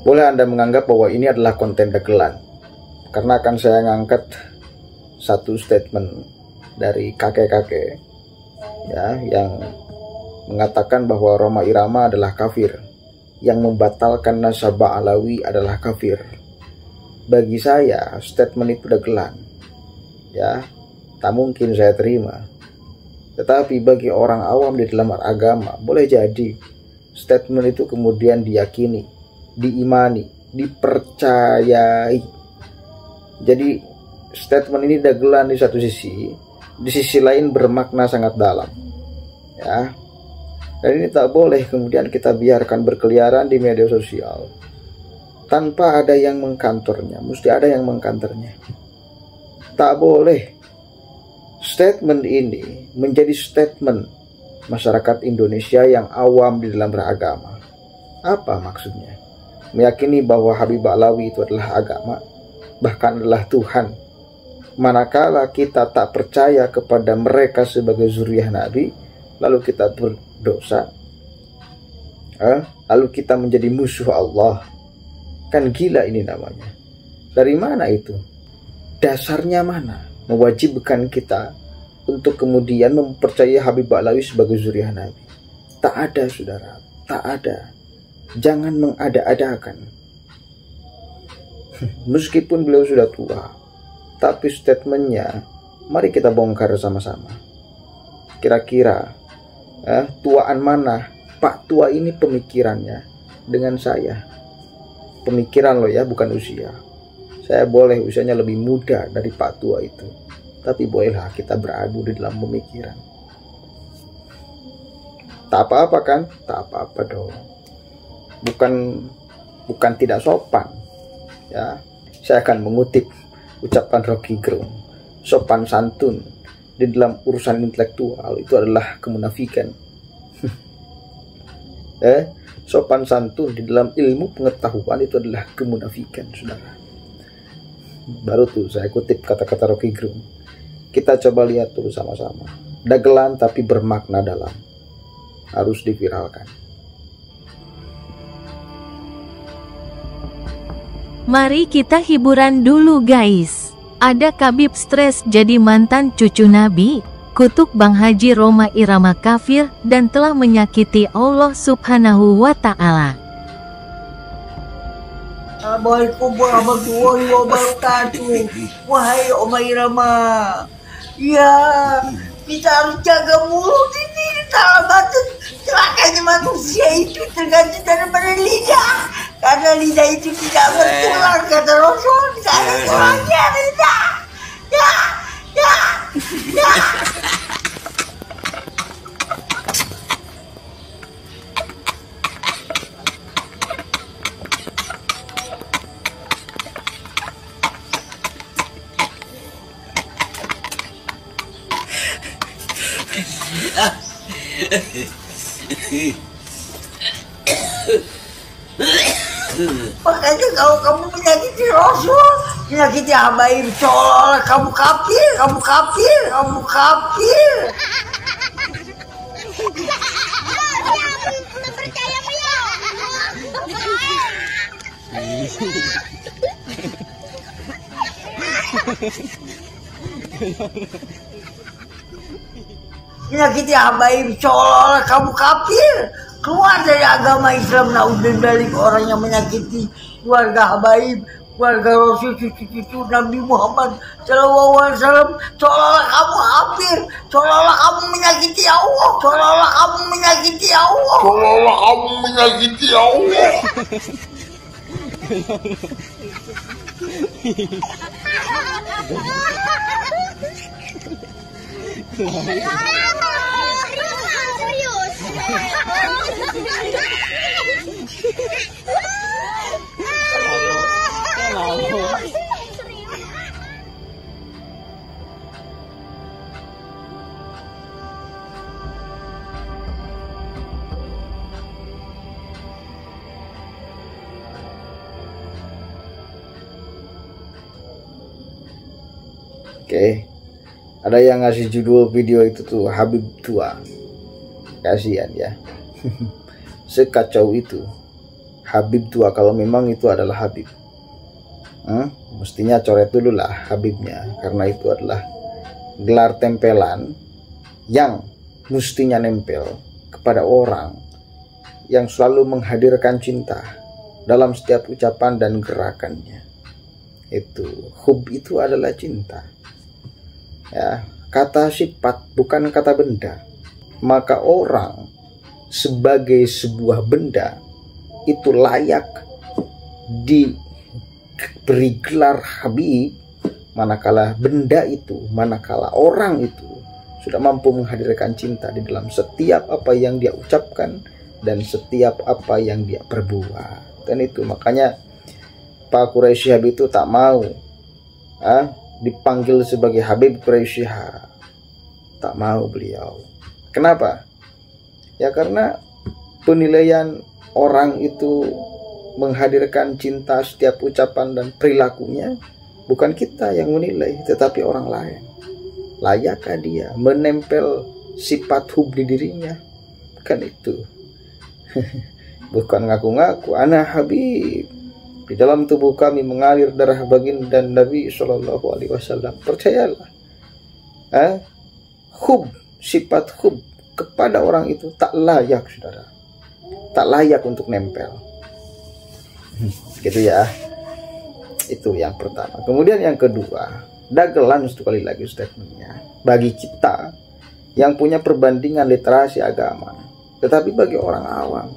Boleh Anda menganggap bahwa ini adalah konten dagelan, karena akan saya ngangkat satu statement dari kakek-kakek ya, yang mengatakan bahwa Rhoma Irama adalah kafir, yang membatalkan nasabah Alawi adalah kafir. Bagi saya statement itu dagelan ya, tak mungkin saya terima. Tetapi bagi orang awam di dalam agama, boleh jadi statement itu kemudian diyakini, diimani, dipercayai. Jadi statement ini dagelan di satu sisi, di sisi lain bermakna sangat dalam ya. Dan ini tak boleh kemudian kita biarkan berkeliaran di media sosial tanpa ada yang mengkantornya. Mesti ada yang mengkantornya. Tak boleh statement ini menjadi statement masyarakat Indonesia yang awam di dalam beragama. Apa maksudnya? Meyakini bahwa Habib Alawi itu adalah agama, bahkan adalah Tuhan. Manakala kita tak percaya kepada mereka sebagai zuriyah Nabi, lalu kita berdosa, lalu kita menjadi musuh Allah. Kan gila ini namanya. Dari mana itu? Dasarnya mana mewajibkan kita untuk kemudian mempercayai Habib Alawi sebagai zuriyah Nabi? Tak ada, saudara, tak ada. Jangan mengada-adakan. Meskipun beliau sudah tua, tapi statementnya mari kita bongkar sama-sama. Kira-kira tuaan mana Pak Tua ini pemikirannya dengan saya? Pemikiran loh ya, bukan usia. Saya boleh usianya lebih muda dari Pak Tua itu, tapi bolehlah kita beradu di dalam pemikiran. Tak apa-apa kan? Tak apa-apa dong. Bukan tidak sopan ya. Saya akan mengutip ucapan Rocky Gerung, sopan santun di dalam urusan intelektual itu adalah kemunafikan. Sopan santun di dalam ilmu pengetahuan itu adalah kemunafikan, saudara. Baru tuh saya kutip kata-kata Rocky Gerung. Kita coba lihat dulu sama-sama. Dagelan tapi bermakna dalam. Harus diviralkan. Mari kita hiburan dulu guys. Ada Khabib stres jadi mantan cucu Nabi. Kutuk Bang Haji Rhoma Irama kafir dan telah menyakiti Allah Subhanahu wa Ta'ala. Assalamualaikum warahmatullahi wabarakatuh. Wahai Rhoma Irama, ya kita harus jaga mulut ini. Batuk celakanya manusia itu tergantung daripada lidah, karena lidah itu tidak bertulang, kata Rasul. Tidak ada tulangnya lidah. Ya. Makanya kalau kamu menyakiti Rasul, menyakiti habaib, seolah-olah kamu kafir. Menyakiti habaib, seolah-olah kamu kafir. Keluar dari agama Islam. Naudzubillah, orang yang menyakiti keluarga habaib, keluarga Rasul, cucu Nabi Muhammad Sallallahu Alaihi Wasallam, seolah-olah kamu kafir, seolah-olah kamu menyakiti Allah, seolah-olah kamu menyakiti Allah, seolah-olah kamu menyakiti Allah. Oke. Ada yang ngasih judul video itu tuh Habib tua. Kasihan ya. Sekacau itu Habib tua kalau memang itu adalah Habib. Mestinya coret dulu lah Habibnya, karena itu adalah gelar tempelan yang mestinya nempel kepada orang yang selalu menghadirkan cinta dalam setiap ucapan dan gerakannya. Itu hub itu adalah cinta. Ya, kata sifat bukan kata benda. Maka orang sebagai sebuah benda itu layak diberi gelar Habib, manakala benda itu, manakala orang itu sudah mampu menghadirkan cinta di dalam setiap apa yang dia ucapkan dan setiap apa yang dia perbuat. Dan itu makanya Pak Quraisy Shihab itu tak mau dipanggil sebagai Habib Quraisy Shihab. Tak mau beliau. Kenapa? Ya karena penilaian orang itu menghadirkan cinta setiap ucapan dan perilakunya bukan kita yang menilai, tetapi orang lain. Layakkah dia menempel sifat hub di dirinya? Kan itu. Bukan ngaku-ngaku ana Habib. Di dalam tubuh kami mengalir darah baginda Nabi Shallallahu Alaihi Wasallam. Percayalah. Hub, sifat hub kepada orang itu tak layak, saudara. Tak layak untuk nempel. Gitu ya. Itu yang pertama. Kemudian yang kedua, dagelan sekali lagi statementnya. Bagi kita yang punya perbandingan literasi agama, tetapi bagi orang awam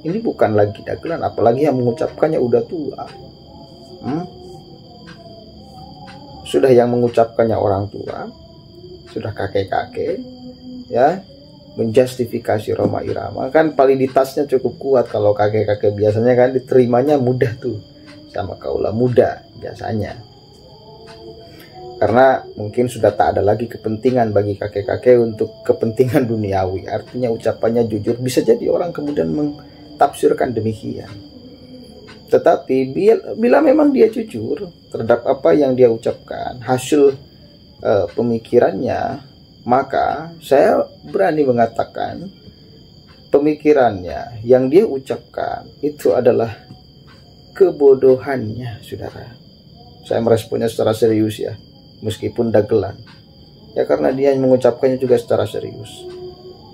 ini bukan lagi dagelan, apalagi yang mengucapkannya udah tua. Sudah yang mengucapkannya orang tua, sudah kakek-kakek, ya, menjustifikasi Roma Irama. Kan validitasnya cukup kuat kalau kakek-kakek biasanya kan diterimanya mudah tuh sama kaula muda biasanya. Karena mungkin sudah tak ada lagi kepentingan bagi kakek-kakek untuk kepentingan duniawi. Artinya ucapannya jujur. Bisa jadi orang kemudian mentafsirkan demikian. Tetapi bila memang dia jujur terhadap apa yang dia ucapkan, hasil pemikirannya, maka saya berani mengatakan pemikirannya yang dia ucapkan itu adalah kebodohannya, saudara. Saya meresponnya secara serius ya, meskipun dagelan. Ya karena dia mengucapkannya juga secara serius.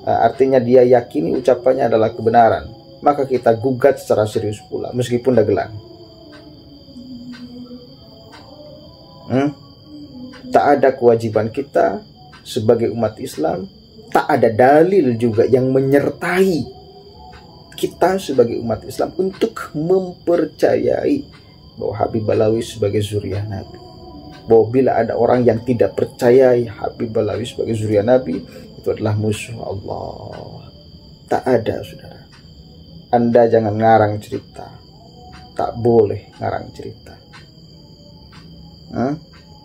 Artinya dia yakini ucapannya adalah kebenaran, maka kita gugat secara serius pula, meskipun dagelan. Tak ada kewajiban kita sebagai umat Islam, tak ada dalil juga yang menyertai kita sebagai umat Islam untuk mempercayai bahwa Habib Balawi sebagai zuriat Nabi. Bahwa bila ada orang yang tidak percayai Habib Balawi sebagai zuriat Nabi, itu adalah musuh Allah. Tak ada, saudara. Anda jangan ngarang cerita. Tak boleh ngarang cerita.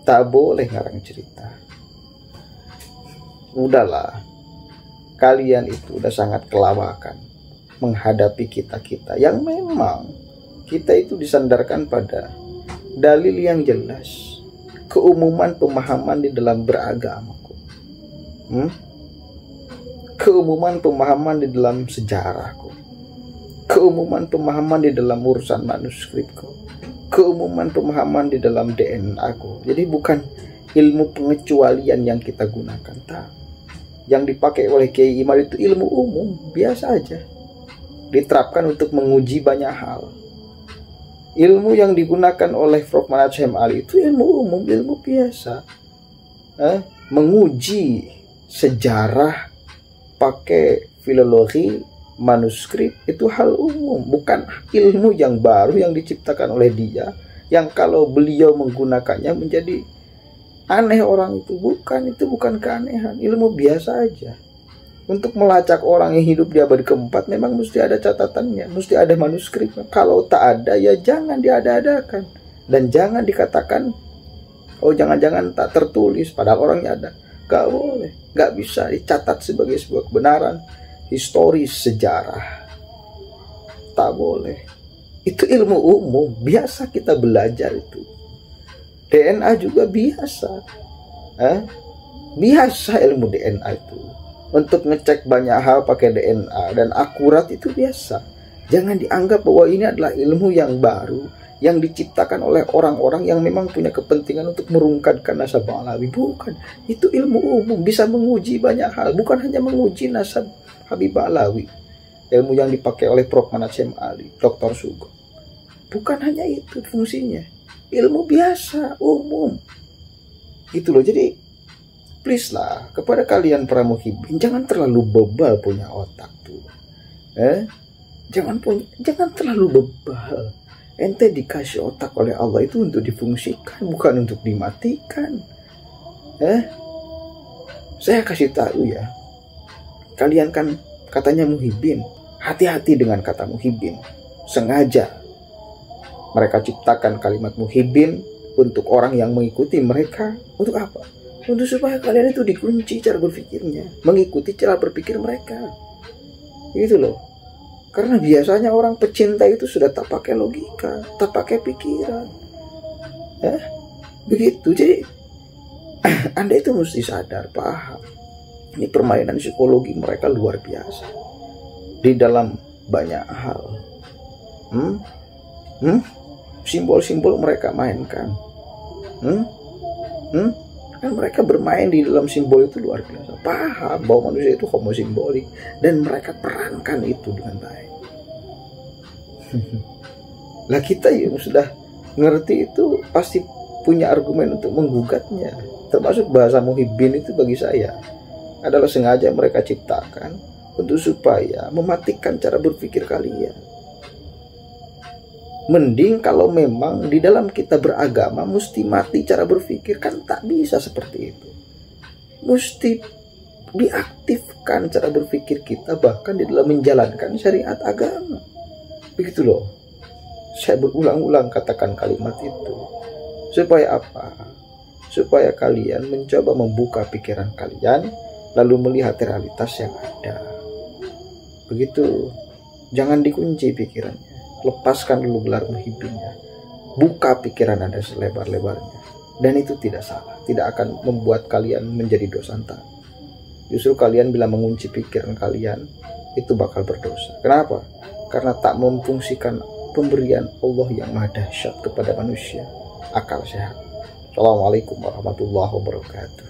Tak boleh ngarang cerita. Udahlah. Kalian itu udah sangat kelawakan menghadapi kita-kita yang memang kita itu disandarkan pada dalil yang jelas, keumuman pemahaman di dalam beragama, keumuman pemahaman di dalam sejarahku, keumuman pemahaman di dalam urusan manuskripku, keumuman pemahaman di dalam DNA aku. Jadi bukan ilmu pengecualian yang kita gunakan, tak. Yang dipakai oleh Kiai Imar itu ilmu umum biasa aja, diterapkan untuk menguji banyak hal. Ilmu yang digunakan oleh Prof. Manhaj Ali itu ilmu umum, ilmu biasa. Menguji sejarah pakai filologi manuskrip itu hal umum, bukan ilmu yang baru yang diciptakan oleh dia, yang kalau beliau menggunakannya menjadi aneh orang itu. Itu bukan keanehan, ilmu biasa aja. Untuk melacak orang yang hidup di abad keempat memang mesti ada catatannya, mesti ada manuskripnya. Kalau tak ada ya jangan diada-adakan. Dan jangan dikatakan, oh jangan-jangan tak tertulis, padahal orangnya ada. Gak boleh, gak bisa dicatat sebagai sebuah kebenaran historis sejarah. Tak boleh. Itu ilmu umum, biasa kita belajar itu. DNA juga biasa. Biasa ilmu DNA itu. Untuk ngecek banyak hal pakai DNA dan akurat itu biasa. Jangan dianggap bahwa ini adalah ilmu yang baru, yang diciptakan oleh orang-orang yang memang punya kepentingan untuk merungkatkan nasab Alawi. Bukan, itu ilmu umum, bisa menguji banyak hal, bukan hanya menguji nasab Habib Alawi. Ilmu yang dipakai oleh Prof. Manat Syem Ali, Dr. Sugeng, bukan hanya itu fungsinya, ilmu biasa umum gitu loh. Jadi please lah, kepada kalian para muhibin, jangan terlalu bebal punya otak tuh. Jangan terlalu bebal. Ente dikasih otak oleh Allah itu untuk difungsikan, bukan untuk dimatikan. Saya kasih tahu ya, kalian kan katanya muhibin, hati-hati dengan kata muhibin. Sengaja mereka ciptakan kalimat muhibin untuk orang yang mengikuti mereka. Untuk apa? Untuk supaya kalian itu dikunci cara berpikirnya, mengikuti cara berpikir mereka. Gitu loh. Karena biasanya orang pecinta itu sudah tak pakai logika, tak pakai pikiran. Begitu. Jadi Anda itu mesti sadar, paham. Ini permainan psikologi mereka luar biasa. Di dalam banyak hal. Simbol-simbol mereka mainkan. Kan mereka bermain di dalam simbol itu luar biasa. Paham bahwa manusia itu homo simbolik, dan mereka perankan itu dengan baik. Lah kita yang sudah ngerti itu pasti punya argumen untuk menggugatnya. Termasuk bahasa muhibin itu bagi saya adalah sengaja mereka ciptakan untuk supaya mematikan cara berpikir kalian. Mending kalau memang di dalam kita beragama mesti mati cara berpikir, kan tak bisa seperti itu. Mesti diaktifkan cara berpikir kita bahkan di dalam menjalankan syariat agama. Begitu loh. Saya berulang-ulang katakan kalimat itu. Supaya apa? Supaya kalian mencoba membuka pikiran kalian lalu melihat realitas yang ada. Begitu. Jangan dikunci pikirannya. Lepaskan dulu gelar muhibinnya. Buka pikiran Anda selebar-lebarnya. Dan itu tidak salah. Tidak akan membuat kalian menjadi dosanta. Justru kalian bila mengunci pikiran kalian, itu bakal berdosa. Kenapa? Karena tak memfungsikan pemberian Allah yang maha dahsyat kepada manusia, akal sehat. Assalamualaikum warahmatullahi wabarakatuh.